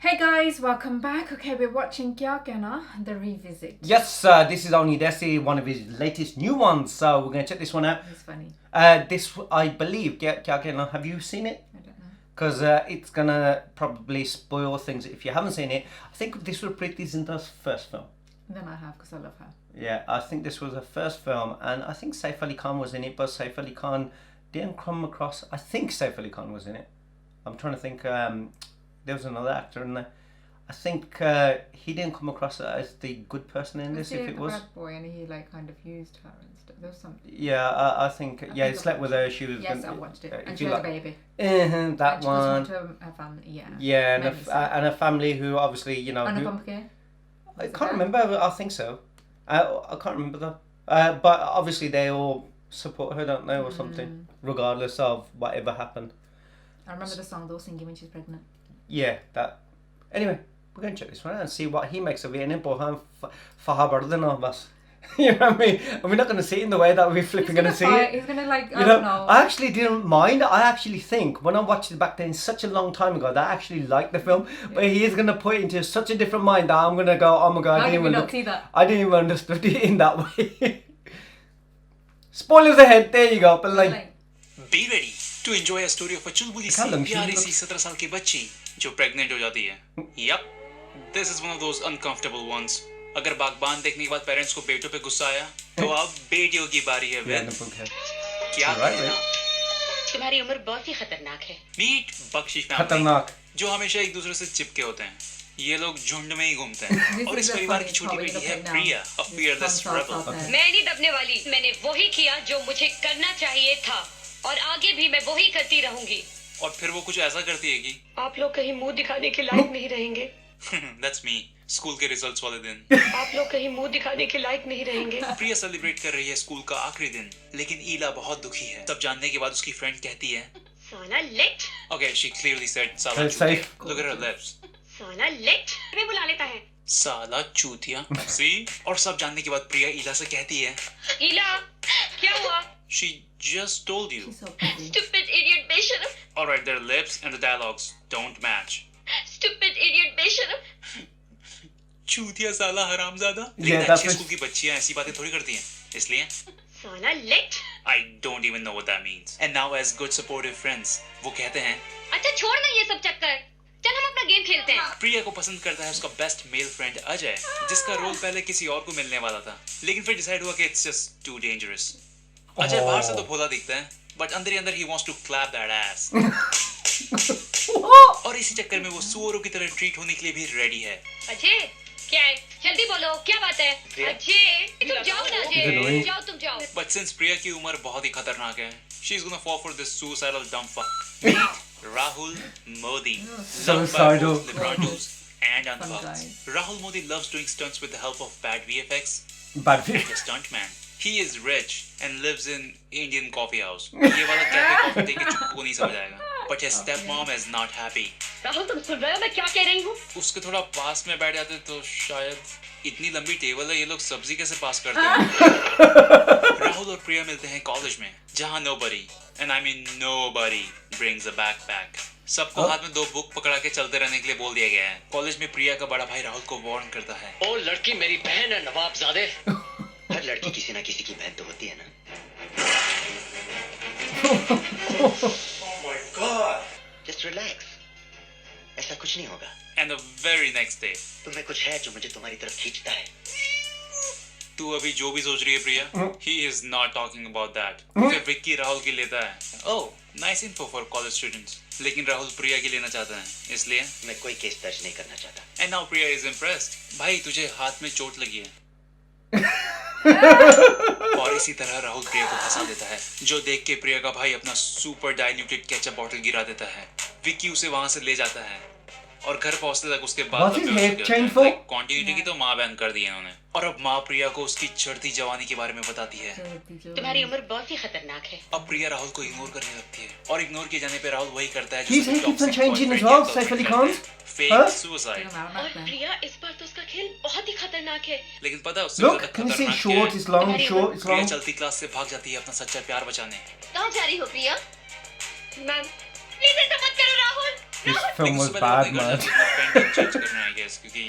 Hey guys, welcome back. Okay, we're watching Kehna, the revisit. Yes, this is Only Desi, one of his latest new ones. So we're going to check this one out. It's funny. This, I believe, Kehna, have you seen it? I don't know. Because it's going to probably spoil things if you haven't seen it. I think this was Preeti Zinta's first film. Then I have, because I love her. Yeah, I think this was her first film. And I think Saif Ali Khan was in it, but Saif Ali Khan didn't come across... I think Saif Ali Khan was in it. I'm trying to think... there was another actor in there. I think he didn't come across as the good person in this. If it was bad boy, and he like kind of used her and stuff. There was something. Yeah, I think he slept with her. She was. Yes, I watched it, and she had a baby. That and one. She was to her family. Yeah. Yeah, and a family who obviously I can't remember. I think so. I can't remember that. But obviously they all support her, don't they, or something, regardless of whatever happened. I remember the song they were singing when she's pregnant. Yeah, that. Anyway, we're going to check this one out and see what he makes of it. And you know what I mean? And we're not going to see it in the way that we're flipping going to see it. He's going to like, I don't know. I actually didn't mind. I actually think when I watched it back then, such a long time ago, that I actually liked the film. Yeah. But he is going to put it into such a different mind that I'm going to go, oh my god, I didn't even understand it in that way. Spoilers ahead. There you go. But like, be ready to enjoy a story of a चुलबुली सी प्यारी सी 17 साल की बच्ची जो pregnant हो जाती है. Yep, this is one of those uncomfortable ones. अगर बागबान देखने के बाद पेरेंट्स को बेटों पे गुस्सा आया, तो अब बेटियों की बारी है. क्या कहना? तुम्हारी उम्र बहुत ही खतरनाक है. मीट बख्शी फैमिली, जो हमेशा एक दूसरे से चिपके होते हैं. ये लोग झुंड में ही घूमते हैं. और इस परिवार की छोटी बेटी है प्रिया, a fearless rebel. मैं नहीं दबने वाली. मैंने वही किया जो मुझे करना चाहिए था. और आगे भी मैं वही करती रहूंगी. और फिर वो कुछ ऐसा करती है कि आप लोग कहीं मुंह दिखाने के लायक नहीं रहेंगे. That's me. स्कूल के रिजल्ट्स वाले दिन आप लोग कहीं मुंह दिखाने के लायक नहीं रहेंगे. प्रिया सेलिब्रेट कर रही है स्कूल का आखिरी दिन, लेकिन ईला बहुत दुखी है. तब जानने के बाद उसकी फ्रेंड कहती है, साला late. Okay, she clearly said साला चूतिया. Look at her lips. साला लेट भी बुला लेता है. साला चूतिया. See? और सब जानने के बाद प्रिया ईला से कहती है, ईला क्या हुआ? She just told you. Stupid idiot बेशरम. All right, their lips and the dialogues don't match. Stupid idiot बेशरम. चूतिया साला हरामजादा. लेकिन अच्छी स्कूल की बच्चियां ऐसी बातें थोड़ी करती हैं. इसलिए साला late. I don't even know what that means. And now as good supportive friends, वो कहते हैं, अच्छा छोड़ ना ये सब चक्कर. चल हम अपना गेम खेलते हैं. प्रिया को पसंद करता है उसका बेस्ट मेल फ्रेंड अजय, जिसका रोल पहले किसी और को मिलने वाला था. लेकिन फिर डिसाइड हुआ कि it's just too dangerous. Ajay बाहर से तो भोला दिखता है, but अंदर ही अंदर he wants to clap that ass. और इसी चक्कर में वो सुअरों की तरह ट्रीट होने के लिए भी रेडी है. अजय क्या है? जल्दी बोलो क्या बात है? अजय तुम जाओ ना. अजय जाओ तुम जाओ. But since प्रिया की उम्र बहुत ही खतरनाक है, she's gonna fall for this suicidal dumb fuck. Rahul Modi, loved by both Liberatos and Unfucked. Rahul Modi loves doing stunts with the help of bad VFX. Bad VFX. Like a stuntman. He is rich and lives in Indian coffee house. ये वाला cafe coffee देख के चुप्पू को नहीं समझ आएगा. But his stepmom is not happy. Rahul तुम सुन रहे हो मैं क्या कह रही हूँ? उसके थोड़ा पास में बैठ जाते तो शायद. इतनी लंबी टेबल है, ये लोग सब्जी कैसे पास करते हैं? राहुल और प्रिया मिलते हैं कॉलेज में, जहाँ nobody, and I mean nobody, brings a backpack. सबको हाथ में 2 बुक पकड़ा के चलते रहने के लिए बोल दिया गया है. कॉलेज में प्रिया का बड़ा भाई राहुल को वार्न करता है, ओ लड़की मेरी बहन है नवाबजादे. हर लड़की किसी ना किसी की बहन तो होती है ना. Oh my God. Just relax. ऐसा कुछ नहीं होगा. And the very next day, तुम्हें कुछ है जो मुझे तुम्हारी तरफ खींचता है. तू अभी जो भी सोच रही है प्रिया, he is not talking about that. फिर विक्की राहुल की लेता है. Oh, nice info for college students. लेकिन राहुल प्रिया की लेना चाहता है, इसलिए मैं कोई केस दर्ज नहीं करना चाहता. And now Priya is impressed. भाई तुझे हाथ में चोट लगी है. और इसी तरह राहुल प्रिया को फंसा देता है, जो देख के प्रिया का भाई अपना सुपर डाइल्यूटेड केचप बॉटल गिरा देता है. विक्की उसे वहां से ले जाता है और घर पहुंचते तक उसके बाद कंटिन्यूटी की तो माँ बैन कर दी इन्होंने. और अब माँ प्रिया को उसकी चढ़ती जवानी के बारे में बताती है. तुम्हारी उम्र बहुत ही खतरनाक है. अब प्रिया राहुल को इग्नोर करने लगती है, और इग्नोर किए जाने पे राहुल वही करता है फेक सुसाइड. और प्रिया इस बार तो उसका खेल बहुत ही खतरनाक है. लेकिन पता है उससे ज्यादा खतरनाक क्या है? प्रिया चलती क्लास से भाग जाती है अपना सच्चा प्यार बचाने. कहाँ जा रही हो प्रिया? मैम प्लीज ऐसा मत करो Rahul. This film was bad, man. Change करना है guess क्योंकि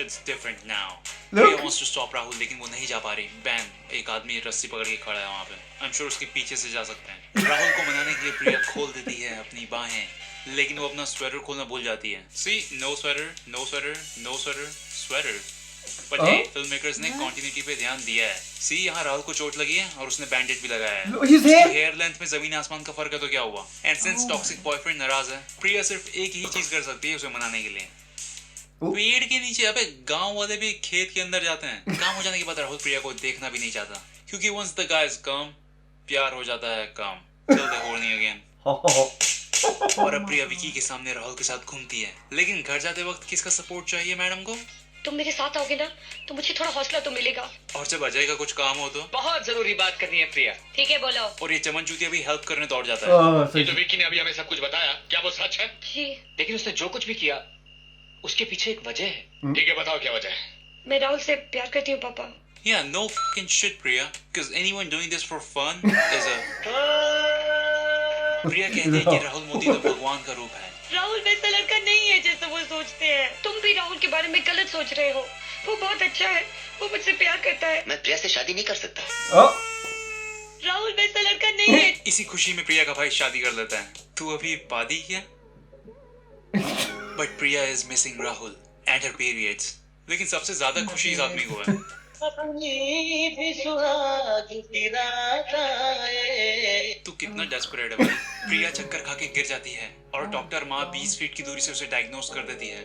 it's different now. Priya wants to stop Rahul लेकिन वो नहीं जा पा रही. Ben एक आदमी रस्सी पकड़ के खड़ा है वहाँ पे. I'm sure उसके पीछे से जा सकते हैं. राहुल को मनाने के लिए प्रिया खोल देती है अपनी बाहें, लेकिन वो अपना स्वेटर खोलना भूल जाती है. See, no sweater, no sweater, no sweater, sweater. But hey, filmmakers ने continuity पे ध्यान दिया है. See, यहाँ राहुल को चोट लगी है और उसने बैंडेज भी लगाया है. उसकी हेयर लेंथ में जमीन आसमान का फर्क है तो क्या हुआ? And since toxic boyfriend नाराज है, प्रिया सिर्फ एक ही चीज कर सकती है उसे मनाने के लिए. पेड़ के नीचे, अबे गांव वाले भी खेत के अंदर जाते हैं. काम हो जाने के बाद राहुल प्रिया को देखना भी नहीं चाहता, क्योंकि once the guys come, प्यार हो जाता है कम. Till they horny again. और अब प्रिया विकी के सामने राहुल के साथ घूमती है, लेकिन घर जाते वक्त किसका सपोर्ट चाहिए मैडम को? तुम मेरे साथ आओगे ना तो मुझे थोड़ा हौसला तो मिलेगा. और जब अजय का कुछ काम हो तो बहुत जरूरी बात करनी है प्रिया. ठीक है बोलो. और ये चमन चूतिया भी हेल्प करने दौड़ जाता है. ये तो विकी ने अभी हमें सब कुछ बताया. क्या वो सच है? जी. लेकिन उसने जो कुछ भी किया उसके पीछे एक वजह है. ठीक है, बताओ क्या वजह है. मैं राहुल से प्यार करती हूँ पापा. Yeah, no fucking shit, Priya. Because anyone doing this for fun is a... प्रिया कहती है कि राहुल मोदी तो भगवान का रूप है. राहुल वैसा लड़का नहीं है जैसा वो सोचते हैं. तुम भी राहुल के बारे में गलत सोच रहे हो. वो बहुत अच्छा है. वो मुझसे प्यार करता है. मैं प्रिया से शादी नहीं कर सकता. राहुल वैसा लड़का नहीं है. इसी खुशी में प्रिया का भाई शादी कर लेता है. तू अभी पादी क्या? But Priya is missing Rahul and her periods. लेकिन सबसे ज्यादा खुशी इस आदमी को है. तू कितना डेस्परेट है भाई. प्रिया चक्कर खा के गिर जाती है और डॉक्टर माँ 20 फीट की दूरी से उसे डायग्नोस कर देती है.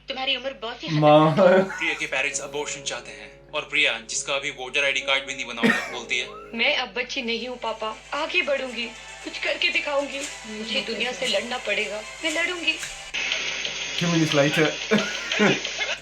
तुम्हारी उम्र बहुत ही खतरनाक है. प्रिया के पेरेंट्स अबॉर्शन चाहते हैं और प्रिया, जिसका अभी वोटर आईडी कार्ड भी नहीं बना होगा, बोलती है मैं अब बच्ची नहीं हूँ पापा. आगे बढ़ूंगी, कुछ करके दिखाऊंगी. मुझे दुनिया से लड़ना पड़ेगा. मैं लड़ूंगी. 2 minutes later.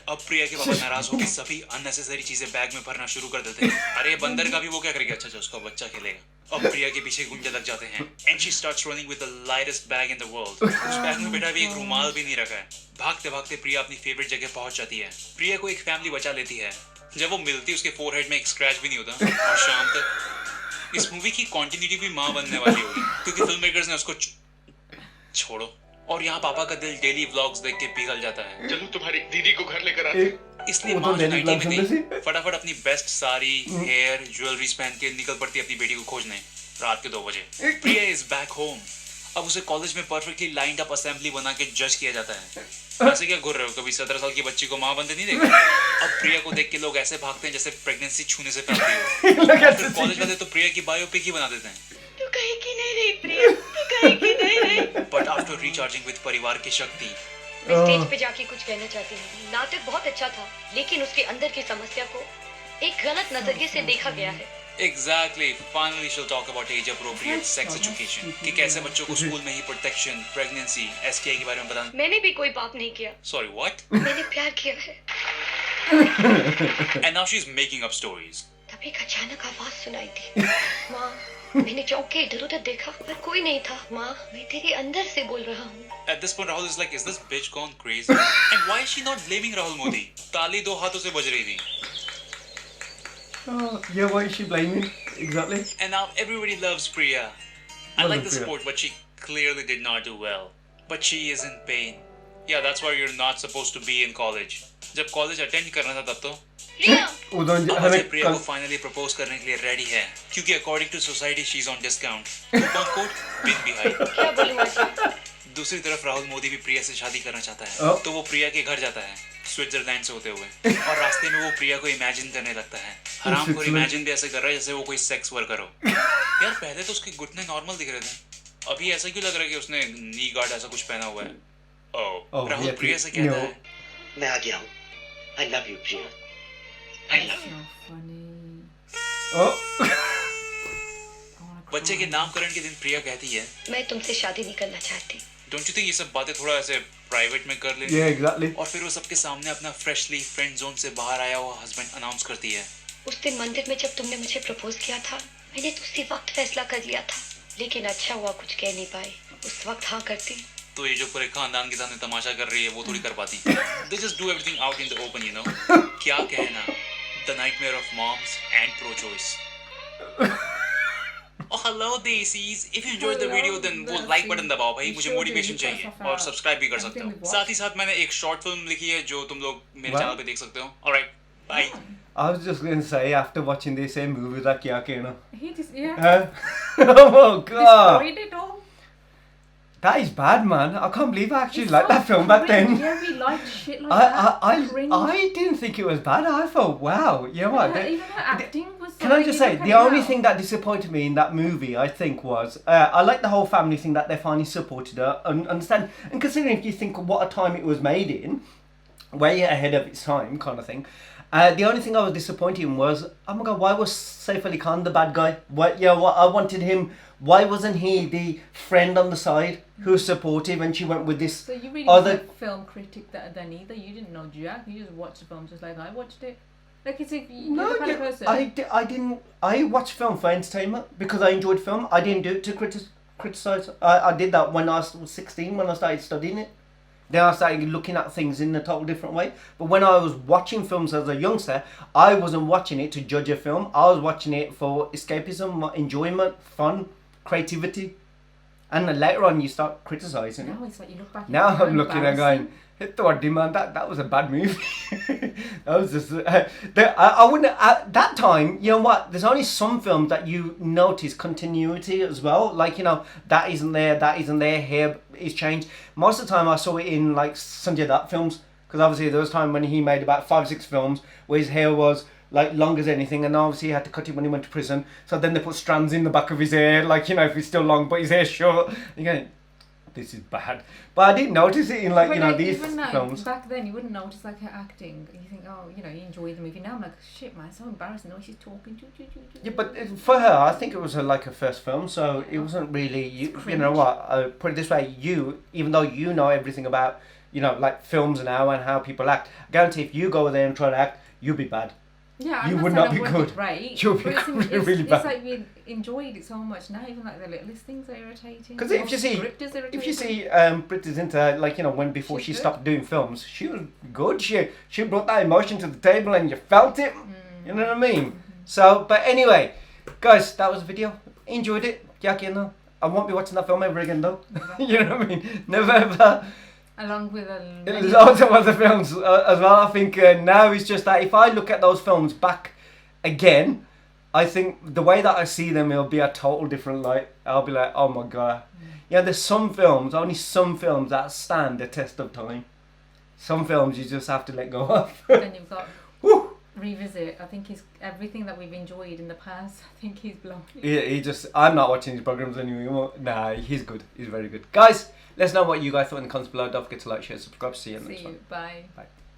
अब प्रिया के पापा नाराज होकर सभी अननेसेसरी चीजें बैग में भरना शुरू कर देते हैं. अरे बंदर का भी वो क्या करेगा? अच्छा उसका बच्चा खेलेगा. अब प्रिया के पीछे गुंजे लग जाते हैं. And she starts running with the lightest bag in the world. उस बैग में बेटा भी एक रुमाल भी नहीं रखा है. भागते भागते प्रिया अपनी फेवरेट जगह पहुंच जाती है. प्रिया को एक फैमिली बचा लेती है. जब वो मिलती उसके फोरहेड में एक स्क्रैच भी नहीं होता. और शाम तक इस मूवी की कंटिन्यूटी भी मां बनने वाली होगी, क्योंकि फिल्ममेकर्स ने उसको छोड़ो. और यहाँ पापा का दिल डेली व्लॉग्स देख के पिघल जाता है. चलो तुम्हारी दीदी को घर लेकर आते. इसलिए माँ जो 90 में थी, फटाफट अपनी बेस्ट साड़ी, हेयर, ज्वेलरीज पहन के निकल पड़ती अपनी बेटी को खोजने. रात के 2 बजे प्रिया इज बैक होम. अब उसे कॉलेज में परफेक्टली लाइंड अप असेंबली बना के जज किया जाता है. ऐसे क्या घूर रहे हो? कभी 17 साल की बच्ची को माँ बनते नहीं देखा? अब प्रिया को देख के लोग ऐसे भागते हैं जैसे प्रेगनेंसी छूने से फैलती हो. कॉलेज वाले तो प्रिया की बायोपिक ही बना देते हैं. तू कहीं की नहीं रही प्रिया. तू कहीं की नहीं रही. बट आफ्टर रिचार्जिंग विद परिवार की शक्ति, मैं स्टेज पे जाके कुछ कहना चाहती हूँ. नाटक बहुत अच्छा था, लेकिन उसके अंदर की समस्या को एक गलत नजरिए से देखा गया है. Exactly. Finally, she'll talk about age-appropriate sex education. कि कैसे बच्चों को स्कूल में ही प्रोटेक्शन, प्रेगनेंसी, STI के बारे में बताना. मैंने भी कोई पाप नहीं किया. Sorry, what? मैंने प्यार किया है. And now she's making up stories. तभी एक अचानक आवाज सुनाई दी. माँ. मैंने चौंक के इधर उधर देखा पर कोई नहीं था. माँ, मैं तेरे अंदर से बोल रहा हूँ. At this point, Rahul is like, is this bitch gone crazy? And why is she not blaming Rahul Modi? ताली 2 हाथों से बज रही थी. Yeah, why is she blaming? Exactly. And now everybody loves Priya. I like the support, but she clearly did not do well. But she is in pain. Yeah, that's why you're not supposed to be in college. जब college attend करना था तब तो प्रिया को finally propose करने के लिए ready है, क्योंकि according to society she is on discount. Been behind. क्या बोलूं आज? दूसरी तरफ राहुल मोदी भी प्रिया से शादी करना चाहता है. तो वो प्रिया के घर जाता है स्विट्जरलैंड से होते हुए, और रास्ते में वो प्रिया को इमेजिन करने लगता है. हराम को इमेजिन भी ऐसे कर रहा है जैसे वो कोई सेक्स वर्कर हो. यार पहले तो उसके घुटने नॉर्मल दिख रहे थे, अभी ऐसा क्यों लग रहा है कि उसने नी गार्ड ऐसा कुछ पहना हुआ है. राहुल प्रिया से कहता है, मैं आ गया हूँ. I love you, Priya. I love you. बच्चे के नामकरण के दिन प्रिया कहती है, मैं तुमसे शादी नहीं करना चाहती. डोंट यू थिंक ये सब बातें थोड़ा ऐसे प्राइवेट में कर लेनी? Yeah, exactly. और फिर वो सबके सामने अपना फ्रेशली फ्रेंड जोन से बाहर आया हुआ हस्बैंड अनाउंस करती है. उस दिन मंदिर में जब तुमने मुझे प्रपोज किया था, मैंने तो उसी वक्त फैसला कर लिया था. लेकिन अच्छा हुआ कुछ कह नहीं पाई. उस वक्त हाँ करती तो ये जो पूरे खानदान के सामने तमाशा कर रही है वो थोड़ी कर पाती. They just do everything out in the open, you know. क्या कहना? The nightmare of moms and pro-choice. और hello Desis, if you enjoyed the video then वो like button दबाओ भाई, मुझे motivation चाहिए और subscribe भी कर सकते हो. साथ ही साथ मैंने एक short film लिखी है जो तुम लोग मेरे channel पे देख सकते हो. Alright, bye. I was just going to say, after watching this same movie like Kehna. He just, yeah. Oh god. Destroyed it all. That is bad, man. I can't believe I actually liked that film back then. Yeah, we liked shit like that. I didn't think it was bad. I thought, wow, you know what? Even her acting was. Can I just say, the only thing that disappointed me in that movie, I think, was I like the whole family thing that they finally supported her. And understand, and considering if you think of what a time it was made in, way ahead of its time, kind of thing. The only thing I was disappointed in was, oh my god, why was Saif Ali Khan the bad guy? What I wanted him. Why wasn't he the friend on the side who was supportive, and she went with this? So you really other weren't a film critic then either. You didn't know Jack. You just watched the film just like I watched it. Like it's if you're No, the kind of person. I didn't. I watched film for entertainment because I enjoyed film. I didn't do it to criticize. I did that when I was 16 when I started studying it. Then I started looking at things in a total different way. But when I was watching films as a youngster, I wasn't watching it to judge a film. I was watching it for escapism, enjoyment, fun, creativity. And then later on you start criticising it. Now it's like you look back. Now it's I'm looking and going, man, that was a bad movie. That was just I wouldn't at that time. You know what? There's only some films that you notice continuity as well. Like, you know, that isn't there. Here is changed. Most of the time I saw it in like Sanjay Dutt films, because obviously there was time when he made about 5-6 films where his hair was like long as anything, and obviously he had to cut it when he went to prison. So then they put strands in the back of his hair, like, you know, if he's still long but his hair's short. You go, this is bad. But I didn't notice it in like, you know, these films. Back then you wouldn't notice like her acting. You think, oh, you know, you enjoy the movie. Now I'm like, shit, man, it's so embarrassing. The way she's talking. Yeah, but for her, I think it was like her first film, so it wasn't really. You know what? Put it this way: even though you know everything about, you know, like films now and how people act, I guarantee if you go there and try to act, you'll be bad. Yeah, you would not be good. Right? You'll be really bad. It's like we enjoyed it so much now. Even like the littlest things are irritating. Because if you see, Brit is into, like, you know, when before she stopped doing films, she was good. She brought that emotion to the table and you felt it. You know what I mean? So, but anyway, guys, that was the video. Enjoyed it. Yeah, you know, I won't be watching that film ever again though. You know what I mean? Never ever. Along with loads of other films as well. I think now it's just that if I look at those films back again, I think the way that I see them, it'll be a total different light. I'll be like, oh my god. Yeah, there's some films, only some films that stand the test of time. Some films you just have to let go of. Then you've got Woo! Revisit. I think he's everything that we've enjoyed in the past. I think he's blown. I'm not watching his programs anymore. Nah, he's good. He's very good. Guys, let us know what you guys thought in the comments below. Don't forget to like, share, subscribe. See you in the next one. Bye. Bye.